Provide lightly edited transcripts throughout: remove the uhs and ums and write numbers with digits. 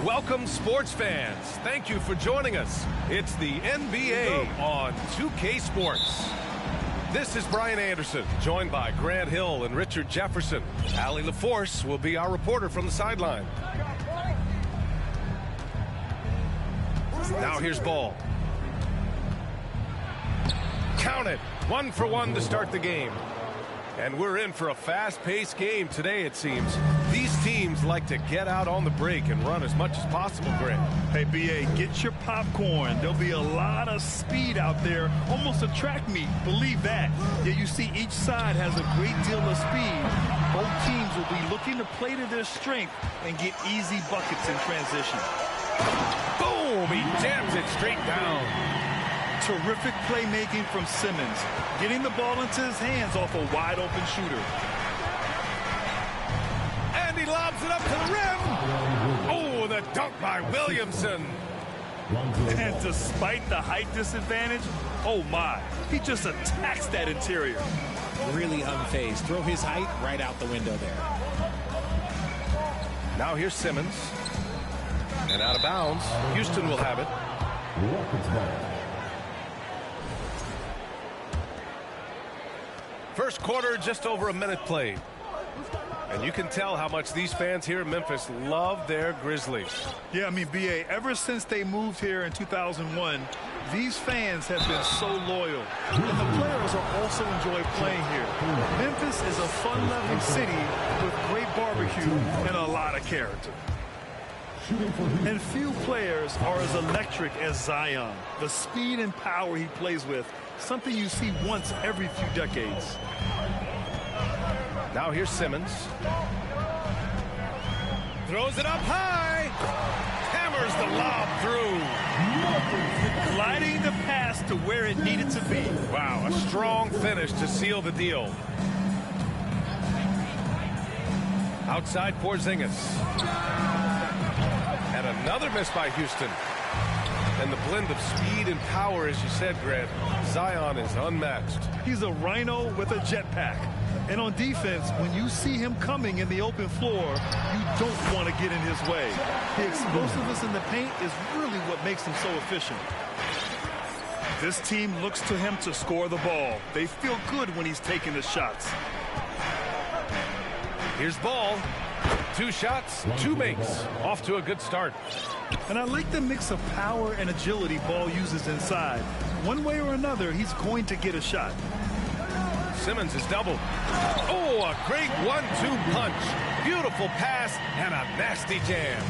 Welcome, sports fans. Thank you for joining us. It's the NBA on 2K Sports. This is Brian Anderson, joined by Grant Hill and Richard Jefferson. Allie LaForce will be our reporter from the sideline. Now here's ball. Count it. 1 for 1 to start the game. And we're in for a fast-paced game today, it seems. These teams like to get out on the break and run as much as possible, Grant. Hey, B.A., get your popcorn. There'll be a lot of speed out there, almost a track meet. Believe that. Yeah, you see each side has a great deal of speed. Both teams will be looking to play to their strength and get easy buckets in transition. Boom! He jams it straight down. Terrific playmaking from Simmons, getting the ball into his hands off a wide-open shooter. And he lobs it up to the rim. Oh, the dunk by Williamson. And despite the height disadvantage, oh my, he just attacks that interior. Really unfazed. Throw his height right out the window there. Now here's Simmons. And out of bounds. Houston will have it. First quarter, just over a minute played. And you can tell how much these fans here in Memphis love their Grizzlies. Yeah, I mean, B.A., ever since they moved here in 2001, these fans have been so loyal. And the players are also enjoy playing here. Memphis is a fun-loving city with great barbecue and a lot of character. And few players are as electric as Zion. The speed and power he plays with, something you see once every few decades. Now here's Simmons. Throws it up high. Hammers the lob through. Gliding the pass to where it needed to be. Wow, a strong finish to seal the deal. Outside Porzingis. And another miss by Houston. And the blend of speed and power, as you said, Grant, Zion is unmatched. He's a rhino with a jetpack. And on defense, when you see him coming in the open floor, you don't want to get in his way. The explosiveness in the paint is really what makes him so efficient. This team looks to him to score the ball. They feel good when he's taking the shots. Here's Ball. 2 shots, 2 makes. Off to a good start. And I like the mix of power and agility Ball uses inside. One way or another, he's going to get a shot. Simmons is doubled. Oh, a great 1-2 punch. Beautiful pass and a nasty jam.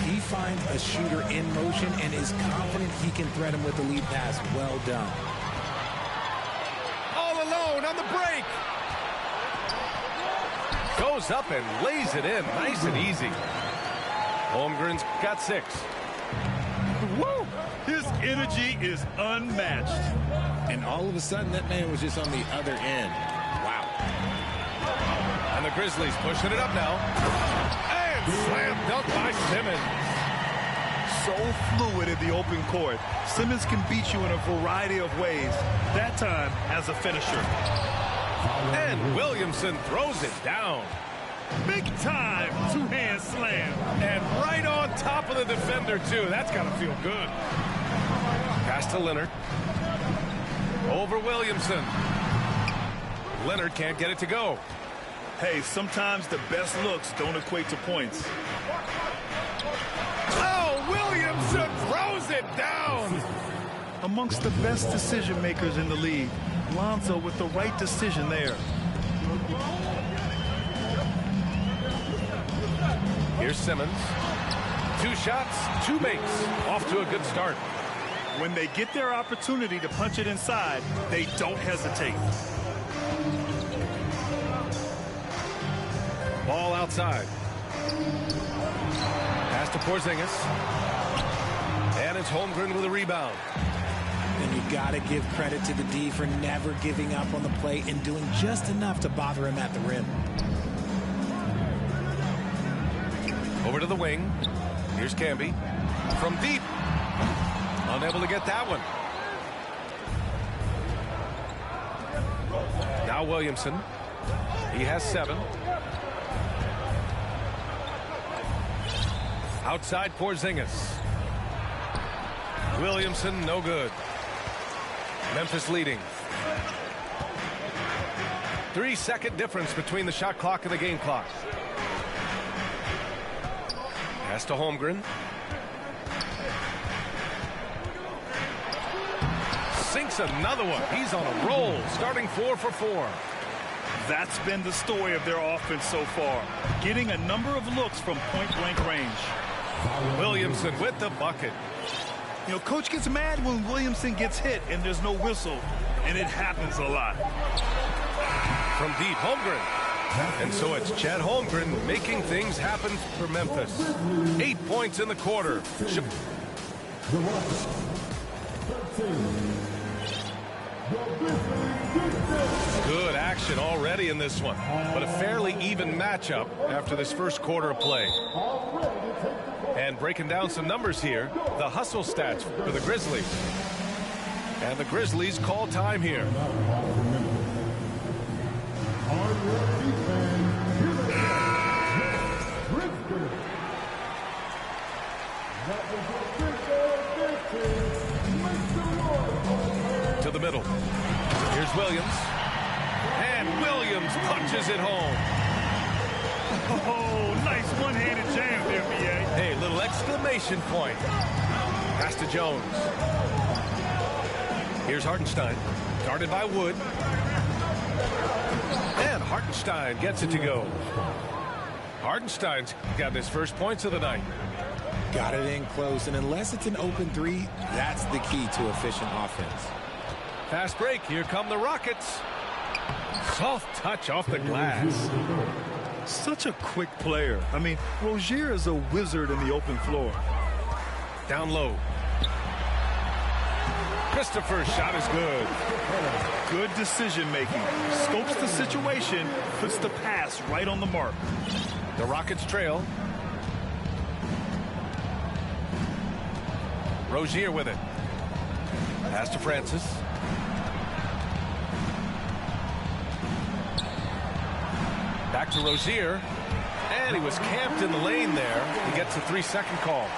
He finds a shooter in motion and is confident he can threat him with the lead pass. Well done. All alone on the break. Goes up and lays it in nice and easy. Holmgren's got 6. Woo! His energy is unmatched. And all of a sudden, that man was just on the other end. Wow. And the Grizzlies pushing it up now. And slam dunk by Simmons. So fluid in the open court. Simmons can beat you in a variety of ways. That time as a finisher. And Williamson throws it down. Big time two-hand slam. And right on top of the defender, too. That's got to feel good. Pass to Leonard. Over Williamson. Leonard can't get it to go. Hey, sometimes the best looks don't equate to points. Oh, Williamson throws it down. Amongst the best decision makers in the league, Lonzo with the right decision there. Here's Simmons. 2 shots, 2 makes. Off to a good start. When they get their opportunity to punch it inside, they don't hesitate. Ball outside. Pass to Porzingis. And it's Holmgren with a rebound. And you got to give credit to the D for never giving up on the play and doing just enough to bother him at the rim. Over to the wing. Here's Camby. From deep. Unable to get that one. Now Williamson. He has 7. Outside Porzingis. Williamson, no good. Memphis leading. 3-second difference between the shot clock and the game clock. Pass to Holmgren. Sinks another one. He's on a roll, starting 4 for 4. That's been the story of their offense so far, getting a number of looks from point-blank range. Williamson with the bucket. You know, coach gets mad when Williamson gets hit and there's no whistle, and it happens a lot. From deep, Holmgren. And so it's Chet Holmgren making things happen for Memphis. 8 points in the quarter. Good action already in this one, but a fairly even matchup after this first quarter of play. And breaking down some numbers here, the hustle stats for the Grizzlies. And the Grizzlies call time here. To the middle. Here's Williams. And Williams punches it home. Oh, nice one-handed jam there, B.A. Hey, little exclamation point. Pass to Jones. Here's Hartenstein. Guarded by Wood. And Hartenstein gets it to go. Hartenstein's got his first points of the night. Got it in close, and unless it's an open 3, that's the key to efficient offense. Fast break. Here come the Rockets. Soft touch off the glass. Such a quick player. I mean, Rozier is a wizard in the open floor. Down low. Christopher's shot is good. Good decision making. Scopes the situation, puts the pass right on the mark. The Rockets trail. Rozier with it. Pass to Francis. Back to Rozier. And he was camped in the lane there. He gets a 3-second call.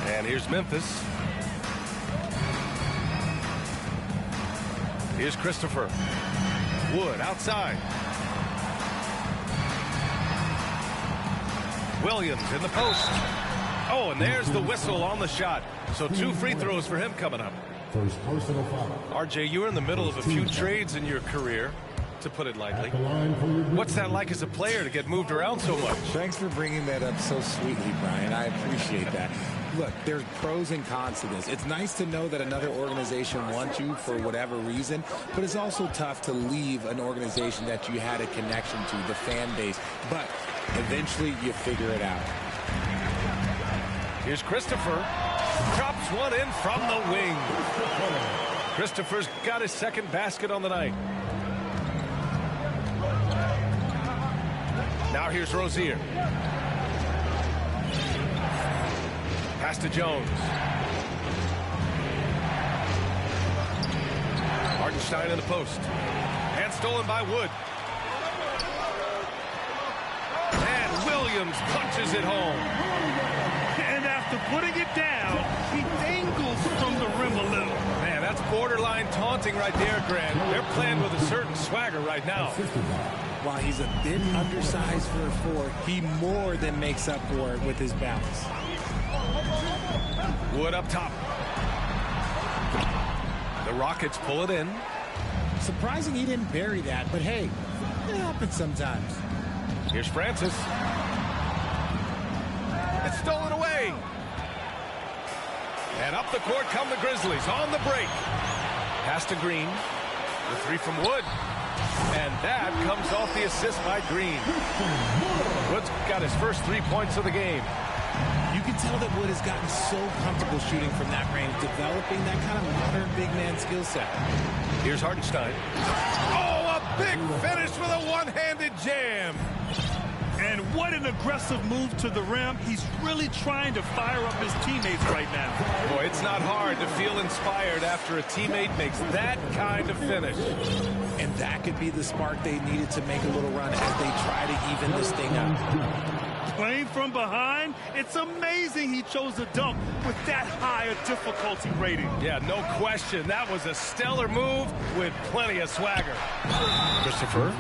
And here's Memphis. Here's Christopher. Wood outside. Williams in the post. Oh, and there's the whistle on the shot. So 2 free throws for him coming up. First personal foul. RJ, you were in the middle of a few trades in your career, to put it lightly. What's that like as a player to get moved around so much? Thanks for bringing that up so sweetly, Brian. I appreciate that. Look, there's pros and cons to this. It's nice to know that another organization wants you for whatever reason, but it's also tough to leave an organization that you had a connection to, the fan base. But eventually you figure it out. Here's Christopher. Drops one in from the wing. Christopher's got his second basket on the night. Now here's Rozier. Pass to Jones. Hartenstein in the post. And stolen by Wood. And Williams punches it home. And after putting it down, he dangles from the rim a little. Man, that's borderline taunting right there, Grant. They're playing with a certain swagger right now. While he's a bit undersized for a 4, he more than makes up for it with his bounce. Wood up top. The Rockets pull it in. Surprising he didn't bury that, but hey, it happens sometimes. Here's Francis. It's stolen away. And up the court come the Grizzlies on the break. Pass to Green. The three from Wood. And that comes off the assist by Green. Wood's got his first 3 points of the game. You can tell that Wood has gotten so comfortable shooting from that range, developing that kind of modern big man skill set. Here's Hartenstein. Oh, a big finish with a one-handed jam. And what an aggressive move to the rim. He's really trying to fire up his teammates right now. Boy, it's not hard to feel inspired after a teammate makes that kind of finish. And that could be the spark they needed to make a little run as they try to even this thing up. Playing from behind, it's amazing he chose a dunk with that high a difficulty rating. Yeah, no question. That was a stellar move with plenty of swagger. Christopher.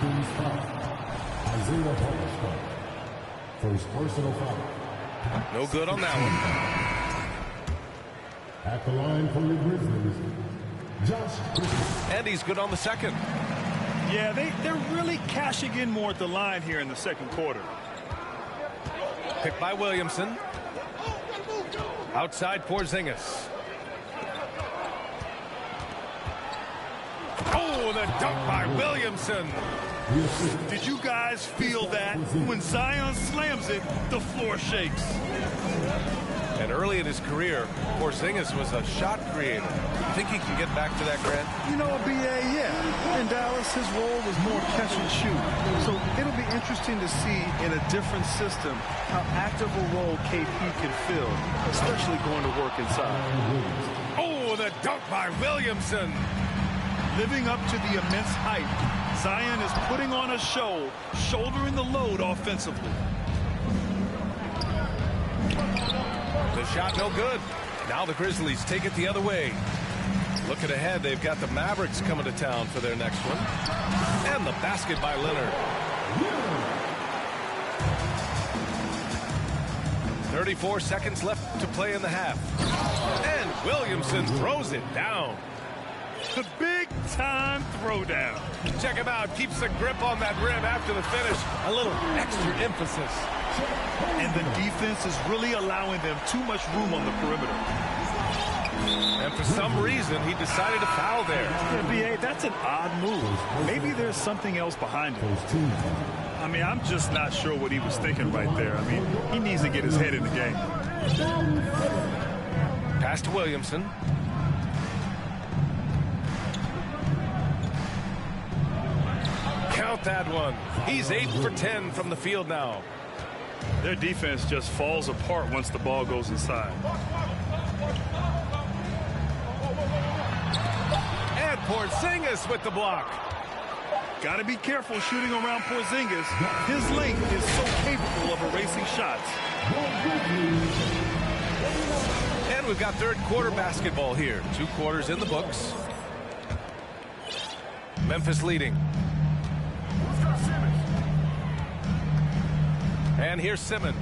First personal foul. No good on that one. At the line for the Grizzlies, Josh Christopher. And he's good on the second. Yeah, they're really cashing in more at the line here in the second quarter. Picked by Williamson. Outside Porzingis. Oh, the dunk by Williamson. Did you guys feel that? When Zion slams it, the floor shakes. And early in his career, Porzingis was a shot creator. You think he can get back to that, Grant? You know, BA, yeah. In Dallas, his role was more catch and shoot. So it'll be interesting to see in a different system how active a role KP can fill, especially going to work inside. Oh, the dunk by Williamson. Living up to the immense hype, Zion is putting on a show, shouldering the load offensively. The shot no good. Now the Grizzlies take it the other way. Looking ahead, they've got the Mavericks coming to town for their next one. And the basket by Leonard. 34 seconds left to play in the half. And Williamson throws it down. The big-time throwdown. Check him out. Keeps the grip on that rim after the finish. A little extra emphasis. And the defense is really allowing them too much room on the perimeter. And for some reason, he decided to foul there. Yeah, BA, that's an odd move. Maybe there's something else behind it. I mean, I'm just not sure what he was thinking right there. I mean, he needs to get his head in the game. Pass to Williamson. Count that one. He's 8 for 10 from the field now. Their defense just falls apart once the ball goes inside. And Porzingis with the block. Got to be careful shooting around Porzingis. His length is so capable of erasing shots. And we've got third quarter basketball here. 2 quarters in the books. Memphis leading. And here's Simmons.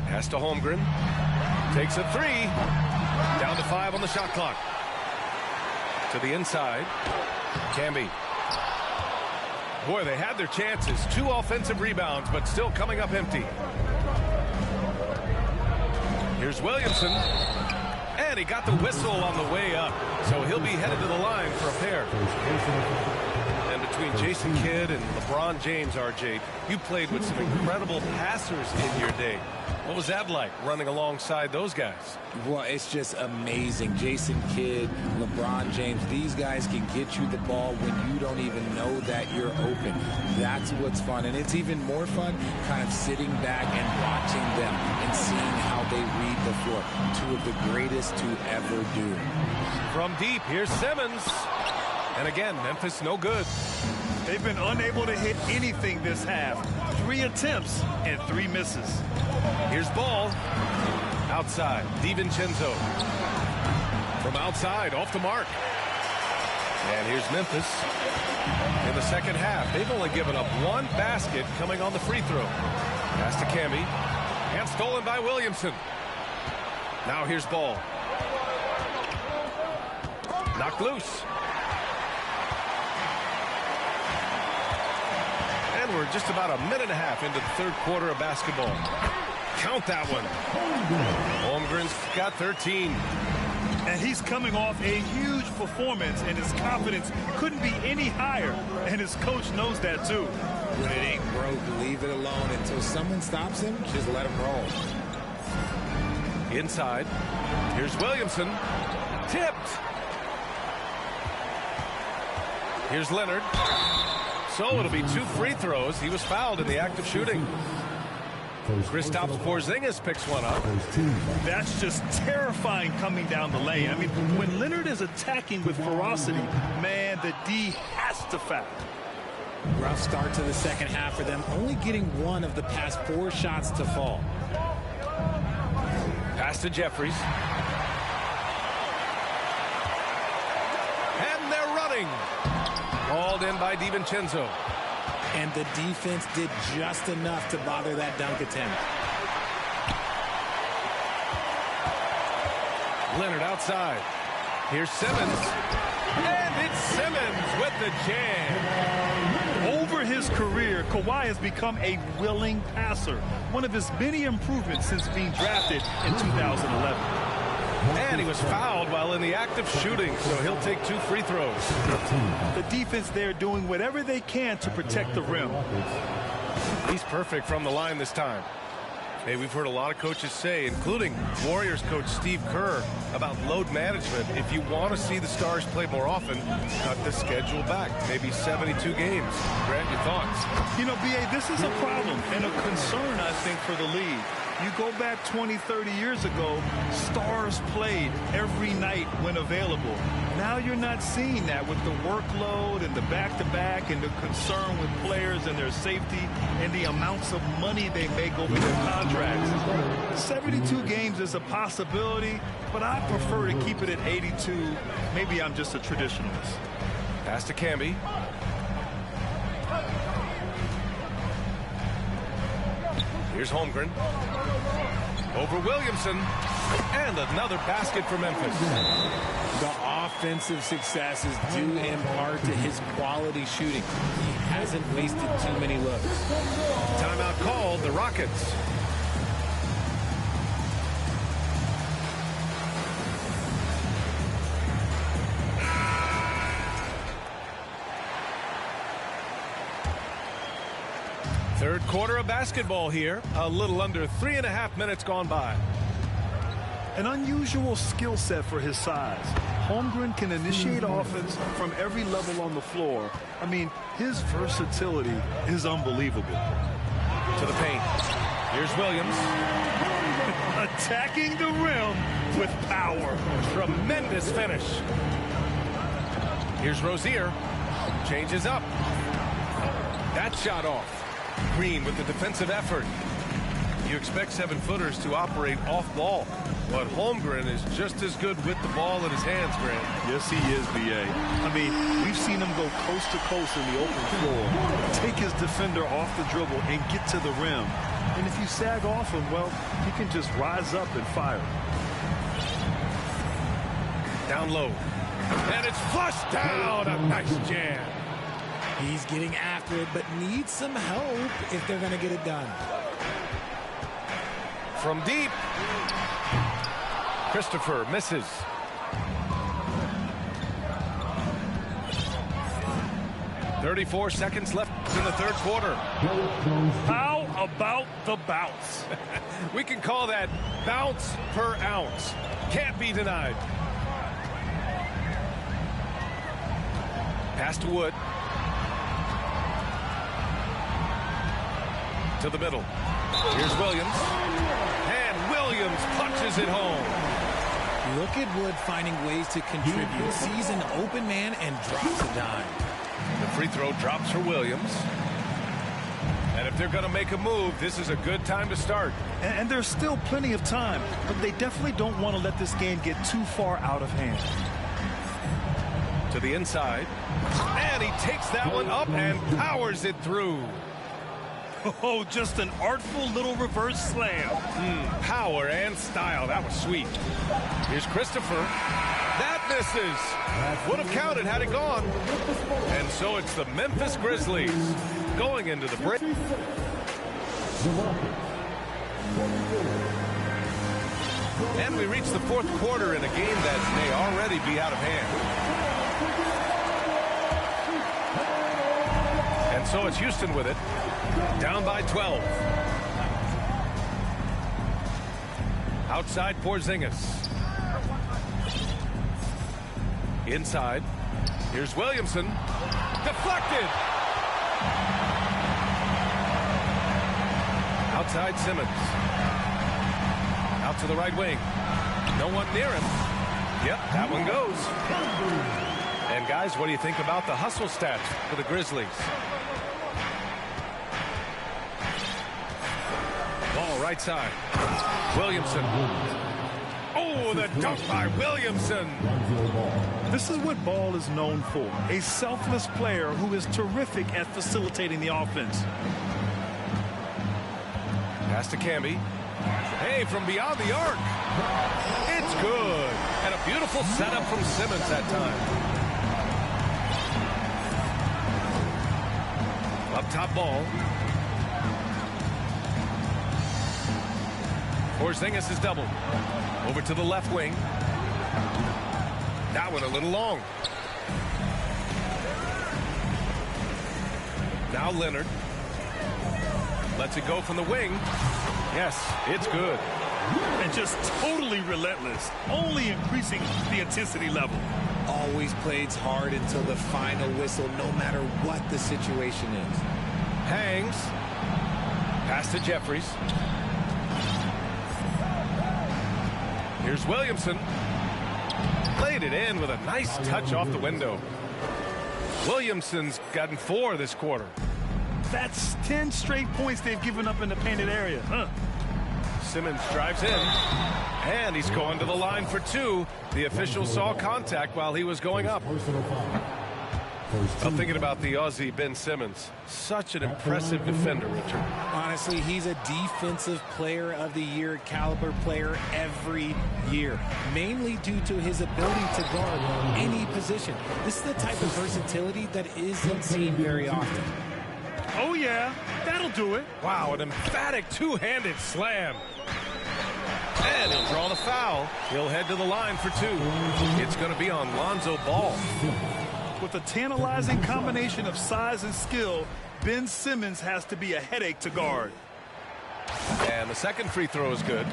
Pass to Holmgren. Takes a 3. Down to 5 on the shot clock. To the inside. Camby. Boy, they had their chances. 2 offensive rebounds, but still coming up empty. Here's Williamson. And he got the whistle on the way up. So he'll be headed to the line for a pair. And between Jason Kidd and LeBron James, RJ, you played with some incredible passers in your day. What was that like, running alongside those guys? Well, it's just amazing. Jason Kidd, LeBron James, these guys can get you the ball when you don't even know that you're open. That's what's fun. And it's even more fun kind of sitting back and watching them and seeing how they read the floor. 2 of the greatest to ever do. From deep, here's Simmons. And again, Memphis no good. They've been unable to hit anything this half. 3 attempts and 3 misses. Here's Ball. Outside, DiVincenzo. From outside, off the mark. And here's Memphis in the second half. They've only given up one basket coming on the free throw. Pass to Camby. And stolen by Williamson. Now here's Ball. Knocked loose. And we're just about a minute and a half into the third quarter of basketball. Count that one. Holmgren's got 13. And he's coming off a huge performance, and his confidence couldn't be any higher. And his coach knows that, too. When it ain't broke, leave it alone. Until someone stops him, just let him roll. Inside. Here's Williamson. Tipped. Here's Leonard. So it'll be 2 free throws. He was fouled in the act of shooting. Kristaps Porzingis picks one up. That's just terrifying coming down the lane. I mean, when Leonard is attacking with ferocity, man, the D has to foul. Rough start to the second half for them, only getting one of the past 4 shots to fall. Pass to Jeffries. And they're running. Hauled in by DiVincenzo. And the defense did just enough to bother that dunk attempt. Leonard outside. Here's Simmons. And it's Simmons with the jam. Over his career, Kawhi has become a willing passer. One of his many improvements since being drafted in 2011. And he was fouled while in the act of shooting, so he'll take 2 free throws. The defense there doing whatever they can to protect the rim. He's perfect from the line this time. Hey, we've heard a lot of coaches say, including Warriors coach Steve Kerr, about load management. If you want to see the Stars play more often, cut the schedule back. Maybe 72 games. Grant, your thoughts? You know, B.A., this is a problem and a concern, I think, for the league. You go back 20, 30 years ago, Stars played every night when available. Now you're not seeing that with the workload and the back-to-back and the concern with players and their safety and the amounts of money they make over their contracts. 72 games is a possibility, but I prefer to keep it at 82. Maybe I'm just a traditionalist. Pass to Camby. Here's Holmgren. Over Williamson. And another basket for Memphis. The offensive success is due in part to his quality shooting. He hasn't wasted too many looks. Timeout called, the Rockets. Third quarter of basketball here. A little under 3.5 minutes gone by. An unusual skill set for his size. Holmgren can initiate offense from every level on the floor. I mean, his versatility is unbelievable. To the paint. Here's Williams. Attacking the rim with power. Tremendous finish. Here's Rozier. Changes up. That shot off. Green with the defensive effort. You expect 7-footers to operate off ball, but Holmgren is just as good with the ball in his hands, Grant. Yes, he is, B.A. I mean, we've seen him go coast to coast in the open floor, take his defender off the dribble and get to the rim. And if you sag off him, well, he can just rise up and fire. Down low. And it's flushed down. A nice jam. He's getting after it, but needs some help if they're going to get it done. From deep. Christopher misses. .34 seconds left in the third quarter. How about the bounce? We can call that bounce per ounce. Can't be denied. Pass to Wood. To the middle. Here's Williams. And Williams punches it home. Look at Wood finding ways to contribute. Sees an open man and drops a dime. The free throw drops for Williams. And if they're going to make a move, this is a good time to start. And there's still plenty of time, but they definitely don't want to let this game get too far out of hand. To the inside. And he takes that one up and powers it through. Oh, just an artful little reverse slam. Power and style. That was sweet. Here's Christopher. That misses. Would have counted had it gone. And so it's the Memphis Grizzlies going into the break. And we reach the fourth quarter in a game that may already be out of hand. And so it's Houston with it. Down by 12. Outside Porzingis. Inside. Here's Williamson. Deflected. Outside Simmons. Out to the right wing. No one near him. Yep, that one goes. And guys, what do you think about the hustle stats for the Grizzlies? Ball right side. Williamson. Oh, the dunk by Williamson. This is what Ball is known for. A selfless player who is terrific at facilitating the offense. Pass to Camby. Hey, from beyond the arc. It's good. And a beautiful setup from Simmons that time. Up top Ball. Porzingis is doubled. Over to the left wing. That one a little long. Now Leonard. Lets it go from the wing. Yes, it's good. And just totally relentless. Only increasing the intensity level. Always plays hard until the final whistle, no matter what the situation is. Hangs. Pass to Jeffries. Here's Williamson. Played it in with a nice touch off the window. Williamson's gotten 4 this quarter. That's 10 straight points they've given up in the painted area. Simmons drives in. And he's going to the line for 2. The official saw contact while he was going up. I'm thinking about the Aussie Ben Simmons. Such an impressive defender, Richard. Honestly, he's a defensive player of the year caliber player every year, mainly due to his ability to guard any position. This is the type of versatility that isn't seen very often. Oh, yeah, that'll do it. Wow, an emphatic two-handed slam. And he'll draw the foul. He'll head to the line for 2. It's going to be on Lonzo Ball. With a tantalizing combination of size and skill, Ben Simmons has to be a headache to guard. And the second free throw is good.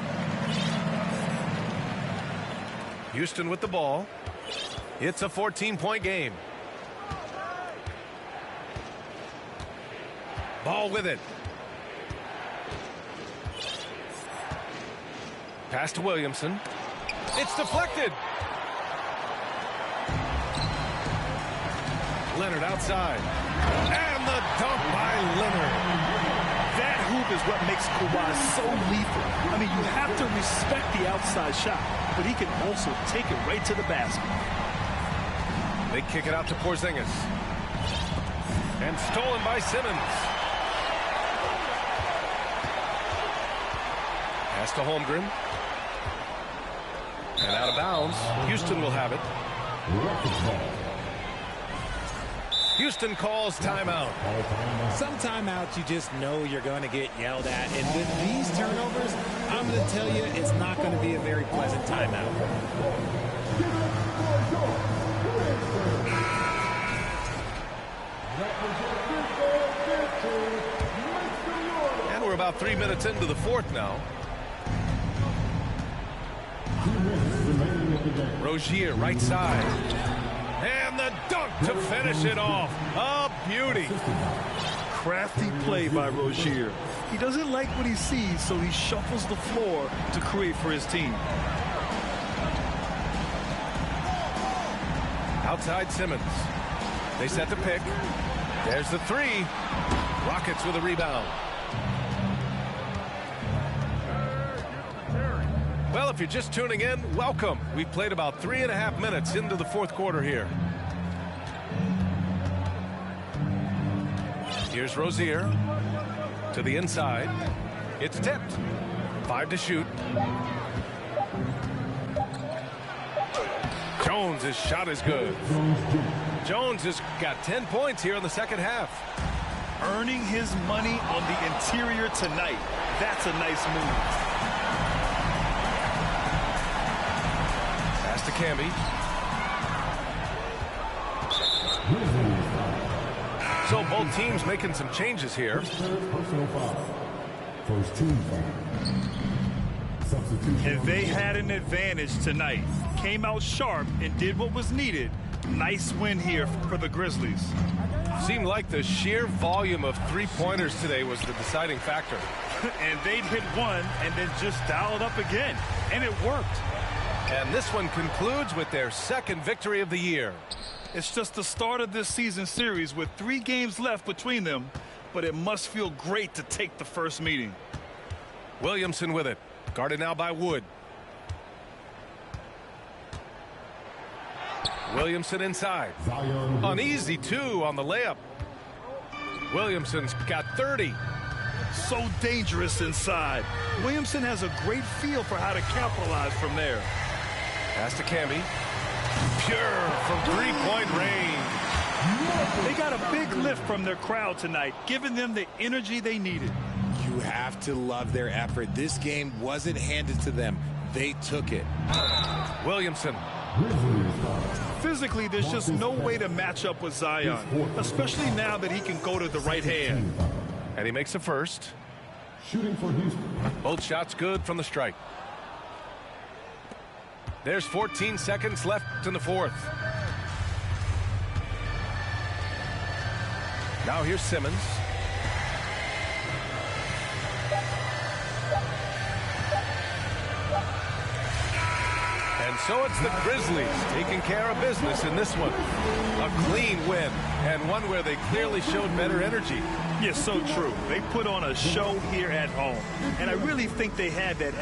Houston with the ball. It's a 14-point game. Ball with it. Pass to Williamson. It's deflected. Leonard outside. And the dunk by Leonard. That hoop is what makes Kawhi so lethal. I mean, you have to respect the outside shot, but he can also take it right to the basket. They kick it out to Porzingis. And stolen by Simmons. Pass to Holmgren. And out of bounds. Houston will have it. Houston calls timeout. Some timeouts you just know you're going to get yelled at. And with these turnovers, I'm going to tell you it's not going to be a very pleasant timeout. And we're about 3 minutes into the fourth now. Rozier, right side. And the dunk to finish it off. A beauty. Crafty play by Rozier. He doesn't like what he sees, so he shuffles the floor to create for his team. Outside Simmons. They set the pick. There's the 3. Rockets with a rebound. Well, if you're just tuning in, welcome. We've played about 3.5 minutes into the fourth quarter here. Here's Rozier to the inside. It's tipped. 5 to shoot. Jones' his shot is good. Jones has got 10 points here in the second half. Earning his money on the interior tonight. That's a nice move. Pass to Camby. So both teams making some changes here. Personal foul. First team foul. Substitution. And they had an advantage tonight. Came out sharp and did what was needed. Nice win here for the Grizzlies. Seemed like the sheer volume of three-pointers today was the deciding factor. And they'd hit one and then just dial it up again. And it worked. And this one concludes with their second victory of the year. It's just the start of this season series with 3 games left between them. But it must feel great to take the first meeting. Williamson with it. Guarded now by Wood. Williamson inside. An easy 2 on the layup. Williamson's got 30. So dangerous inside. Williamson has a great feel for how to capitalize from there. Pass to Camby. Pure from 3-point range. They got a big lift from their crowd tonight, giving them the energy they needed. You have to love their effort. This game wasn't handed to them. They took it. Williamson. Physically, there's just no way to match up with Zion, especially now that he can go to the right hand. And he makes the first. Shooting for Houston. Both shots good from the strike. There's 14 seconds left in the fourth. Now here's Simmons. And so it's the Grizzlies taking care of business in this one. A clean win, and one where they clearly showed better energy. Yes, so true. They put on a show here at home, and I really think they had that.